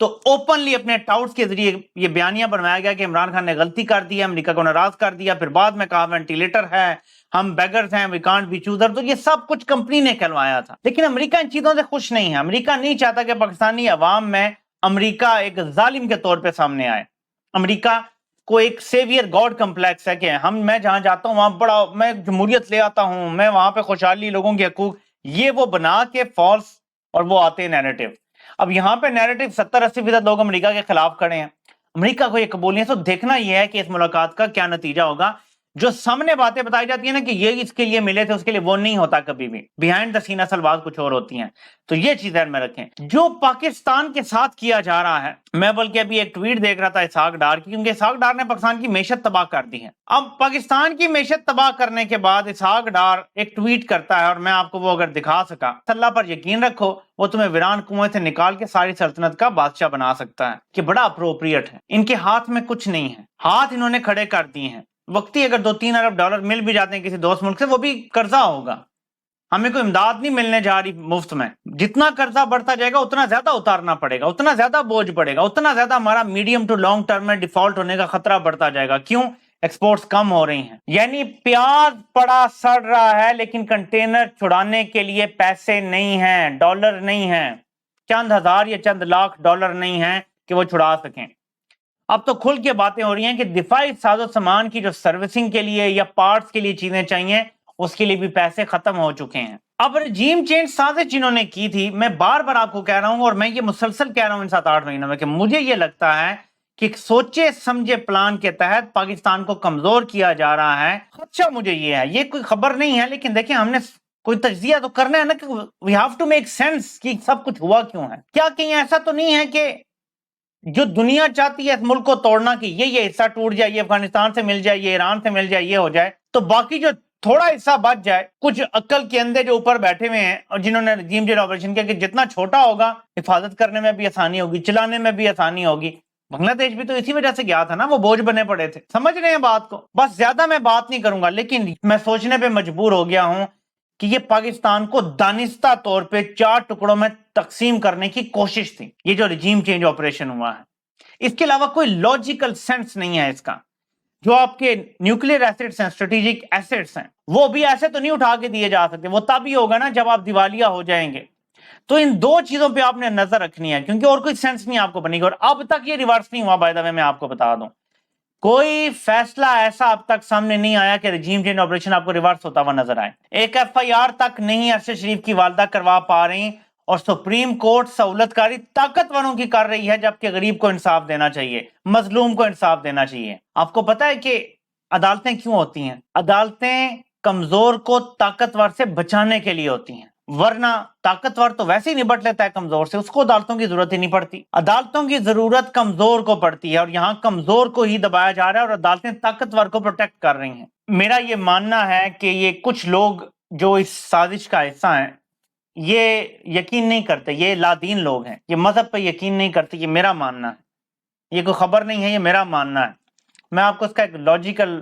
تو اوپنلی اپنے ٹاؤٹس کے ذریعے یہ بیانیہ بنوایا گیا کہ عمران خان نے غلطی کر دی ہے، امریکہ کو ناراض کر دیا، پھر بعد میں کہا وینٹیلیٹر ہے، ہم بیگرز ہیں، وی کانٹ بی چوزر. تو یہ سب کچھ کمپنی نے کہلوایا تھا. لیکن امریکہ ان چیزوں سے خوش نہیں ہے. امریکہ نہیں چاہتا کہ پاکستانی عوام میں امریکہ ایک ظالم کے طور پہ سامنے آئے. امریکہ کو ایک سیویئر گاڈ کمپلیکس ہے کہ میں جہاں جاتا ہوں وہاں بڑا میں جمہوریت لے آتا ہوں، میں وہاں پہ خوشحالی، لوگوں کے حقوق، یہ وہ بنا کے فالس اور وہ آتے ہیں نیریٹو. اب یہاں پہ نیریٹو 70-80% لوگ امریکہ کے خلاف کھڑے ہیں. امریکہ کو یہ قبول نہیں ہے. تو دیکھنا یہ ہے کہ اس ملاقات کا کیا نتیجہ ہوگا. جو سامنے باتیں بتائی جاتی ہیں نا کہ یہ اس کے لیے ملے تھے، اس کے لیے وہ نہیں ہوتا کبھی بھی. بیہائنڈ دا سین اصل بات کچھ اور ہوتی ہیں. تو یہ چیز ذہن میں رکھیں. جو پاکستان کے ساتھ کیا جا رہا ہے، میں بلکہ ابھی ایک ٹویٹ دیکھ رہا تھا اسحاق ڈار کی، کیونکہ اسحاق ڈار نے پاکستان کی معیشت تباہ کر دی ہے. اب پاکستان کی معیشت تباہ کرنے کے بعد اسحاق ڈار ایک ٹویٹ کرتا ہے، اور میں آپ کو وہ اگر دکھا سکا، اللہ پر یقین رکھو وہ تمہیں ویران کنویں سے نکال کے ساری سلطنت کا بادشاہ بنا سکتا ہے. کہ بڑا اپروپریٹ ہے. ان کے ہاتھ میں کچھ نہیں ہے، ہاتھ انہوں نے کھڑے کر دیے ہیں. وقتی اگر 2-3 ارب ڈالر مل بھی جاتے ہیں کسی دوست ملک سے، وہ بھی قرضہ ہوگا. ہمیں کوئی امداد نہیں ملنے جا رہی مفت میں. جتنا قرضہ بڑھتا جائے گا اتنا زیادہ اتارنا پڑے گا، اتنا زیادہ بوجھ پڑے گا، اتنا زیادہ ہمارا میڈیم ٹو لانگ ٹرم میں ڈیفالٹ ہونے کا خطرہ بڑھتا جائے گا. کیوں؟ ایکسپورٹس کم ہو رہی ہیں. یعنی پیاز پڑا سڑ رہا ہے لیکن کنٹینر چھڑانے کے لیے پیسے نہیں ہیں، ڈالر نہیں ہیں، چند ہزار یا چند لاکھ ڈالر نہیں ہیں کہ وہ چھڑا سکیں. اب تو کھل کے باتیں ہو رہی ہیں کہ دفاعی ساز و سامان کی جو سروسنگ کے لیے یا پارٹس کے لیے چیزیں چاہیے، اس کے لیے بھی پیسے ختم ہو چکے ہیں. اب رجیم چینج سازش جنہوں نے کی تھی، میں بار بار آپ کو کہہ رہا ہوں اور میں یہ مسلسل کہہ رہا ہوں ان 7-8 مہینوں میں، کہ مجھے یہ لگتا ہے کہ ایک سوچے سمجھے پلان کے تحت پاکستان کو کمزور کیا جا رہا ہے. خدشہ مجھے یہ ہے، یہ کوئی خبر نہیں ہے، لیکن دیکھیں ہم نے کوئی تجزیہ تو کرنا ہے نا، کہ we have to make sense کہ سب کچھ ہوا کیوں ہے. کیا کہیں ایسا تو نہیں ہے کہ جو دنیا چاہتی ہے اس ملک کو توڑنا، کہ یہ حصہ ٹوٹ جائے، یہ افغانستان سے مل جائے، یہ ایران سے مل جائے، یہ ہو جائے، تو باقی جو تھوڑا حصہ بچ جائے، کچھ عقل کے اندھے جو اوپر بیٹھے ہوئے ہیں اور جنہوں نے رجیم چینج آپریشن کیا، کہ جتنا چھوٹا ہوگا حفاظت کرنے میں بھی آسانی ہوگی، چلانے میں بھی آسانی ہوگی. بنگلہ دیش بھی تو اسی وجہ سے گیا تھا نا، وہ بوجھ بنے پڑے تھے. سمجھ رہے ہیں بات کو؟ بس زیادہ میں بات نہیں کروں گا، لیکن میں سوچنے پہ مجبور ہو گیا ہوں کہ یہ پاکستان کو دانستہ طور پہ 4 ٹکڑوں میں تقسیم کرنے کی کوشش تھی، یہ جو رجیم چینج آپریشن ہوا ہے. اس کے علاوہ کوئی لاجیکل سینس نہیں ہے اس کا. جو آپ کے نیوکلیر ایسٹس ہیں، اسٹریٹجک ایسٹس ہیں، وہ بھی ایسے تو نہیں اٹھا کے دیے جا سکتے. وہ تب ہی ہوگا نا جب آپ دیوالیہ ہو جائیں گے. تو ان 2 چیزوں پہ آپ نے نظر رکھنی ہے، کیونکہ اور کوئی سینس نہیں آپ کو بنے گی. اور اب تک یہ ریورس نہیں ہوا. بائی دا وے میں آپ کو بتا دوں، کوئی فیصلہ ایسا اب تک سامنے نہیں آیا کہ رجیم چینج آپریشن آپ کو ریورس ہوتا ہوا نظر آئے. ایک FIR تک نہیں ارشد شریف کی والدہ کروا پا رہی، اور سپریم کورٹ سہولت کاری طاقتوروں کی کر رہی ہے، جبکہ غریب کو انصاف دینا چاہیے، مظلوم کو انصاف دینا چاہیے. آپ کو پتا ہے کہ عدالتیں کیوں ہوتی ہیں؟ عدالتیں کمزور کو طاقتور سے بچانے کے لیے ہوتی ہیں، ورنہ طاقتور تو ویسے ہی نبٹ لیتا ہے کمزور سے، اس کو عدالتوں کی ضرورت ہی نہیں پڑتی. عدالتوں کی ضرورت کمزور کو پڑتی ہے، اور یہاں کمزور کو ہی دبایا جا رہا ہے، اور عدالتیں طاقتور کو پروٹیکٹ کر رہی ہیں. میرا یہ ماننا ہے کہ یہ کچھ لوگ جو اس سازش کا حصہ ہیں، یہ یقین نہیں کرتے، یہ لادین لوگ ہیں، یہ مذہب پہ یقین نہیں کرتے. یہ میرا ماننا ہے، یہ کوئی خبر نہیں ہے، یہ میرا ماننا ہے. میں آپ کو اس کا ایک لاجیکل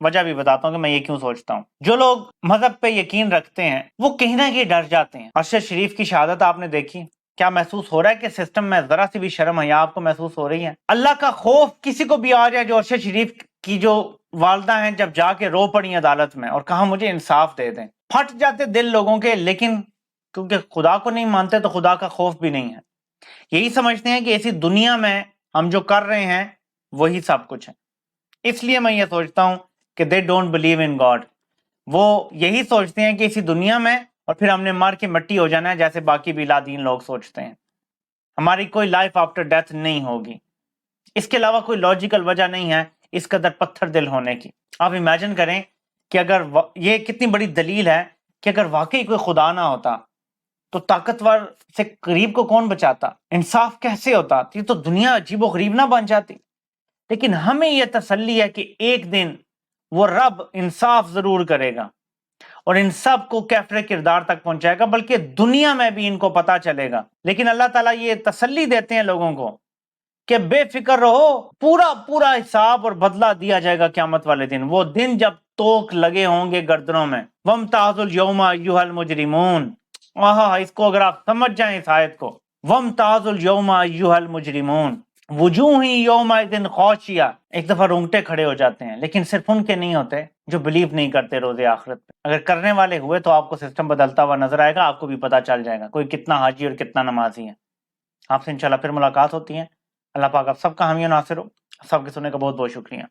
وجہ بھی بتاتا ہوں کہ میں یہ کیوں سوچتا ہوں. جو لوگ مذہب پہ یقین رکھتے ہیں وہ کہیں نہ کہیں ڈر جاتے ہیں. ارشد شریف کی شہادت آپ نے دیکھی، کیا محسوس ہو رہا ہے کہ سسٹم میں ذرا سی بھی شرم حیا آپ کو محسوس ہو رہی ہے؟ اللہ کا خوف کسی کو بھی آ جائے، جو ارشد شریف کی جو والدہ ہیں جب جا کے رو پڑی عدالت میں اور کہا مجھے انصاف دے دیں، پھٹ جاتے دل لوگوں کے. لیکن کیونکہ خدا کو نہیں مانتے تو خدا کا خوف بھی نہیں ہے. یہی سمجھتے ہیں کہ اسی دنیا میں ہم جو کر رہے ہیں وہی سب کچھ ہے. اس لیے میں یہ سوچتا ہوں کہ they don't believe in God. وہ یہی سوچتے ہیں کہ اسی دنیا میں اور پھر ہم نے مر کے مٹی ہو جانا ہے، جیسے باقی بھی لادین لوگ سوچتے ہیں. ہماری کوئی لائف آفٹر ڈیتھ نہیں ہوگی. اس کے علاوہ کوئی لاجیکل وجہ نہیں ہے اس قدر پتھر دل ہونے کی. آپ امیجن کریں کہ اگر یہ کتنی بڑی دلیل ہے کہ اگر واقعی کوئی خدا نہ ہوتا تو طاقتور سے غریب کو کون بچاتا؟ انصاف کیسے ہوتا؟ یہ تو دنیا عجیب و غریب نہ بن جاتی. لیکن ہمیں یہ تسلی ہے کہ ایک دن وہ رب انصاف ضرور کرے گا اور ان سب کو کیفر کردار تک پہنچائے گا، بلکہ دنیا میں بھی ان کو پتا چلے گا. لیکن اللہ تعالیٰ یہ تسلی دیتے ہیں لوگوں کو کہ بے فکر رہو، پورا پورا حساب اور بدلہ دیا جائے گا قیامت والے دن. وہ دن جب توک لگے ہوں گے گردنوں میں. وَامْتَازُوا الْيَوْمَ أَيُّهَا الْمُجْرِمُونَ. اس کو اگر آپ سمجھ جائیں اس آیت کو وَامْتَازُوا الْيَوْمَ أَيُّهَا الْمُجْرِمُونَ وجوہ یومئذ خاشعہ، ایک دفعہ رونگٹے کھڑے ہو جاتے ہیں، لیکن صرف ان کے نہیں ہوتے جو بلیو نہیں کرتے روز آخرت پہ۔ اگر کرنے والے ہوئے تو آپ کو سسٹم بدلتا ہوا نظر آئے گا، آپ کو بھی پتہ چل جائے گا کوئی کتنا حاجی اور کتنا نمازی ہے۔ آپ سے انشاءاللہ پھر ملاقات ہوتی ہے۔ اللہ پاک آپ سب کا حامی و ناصر ہو۔ سب کے سننے کا بہت بہت شکریہ۔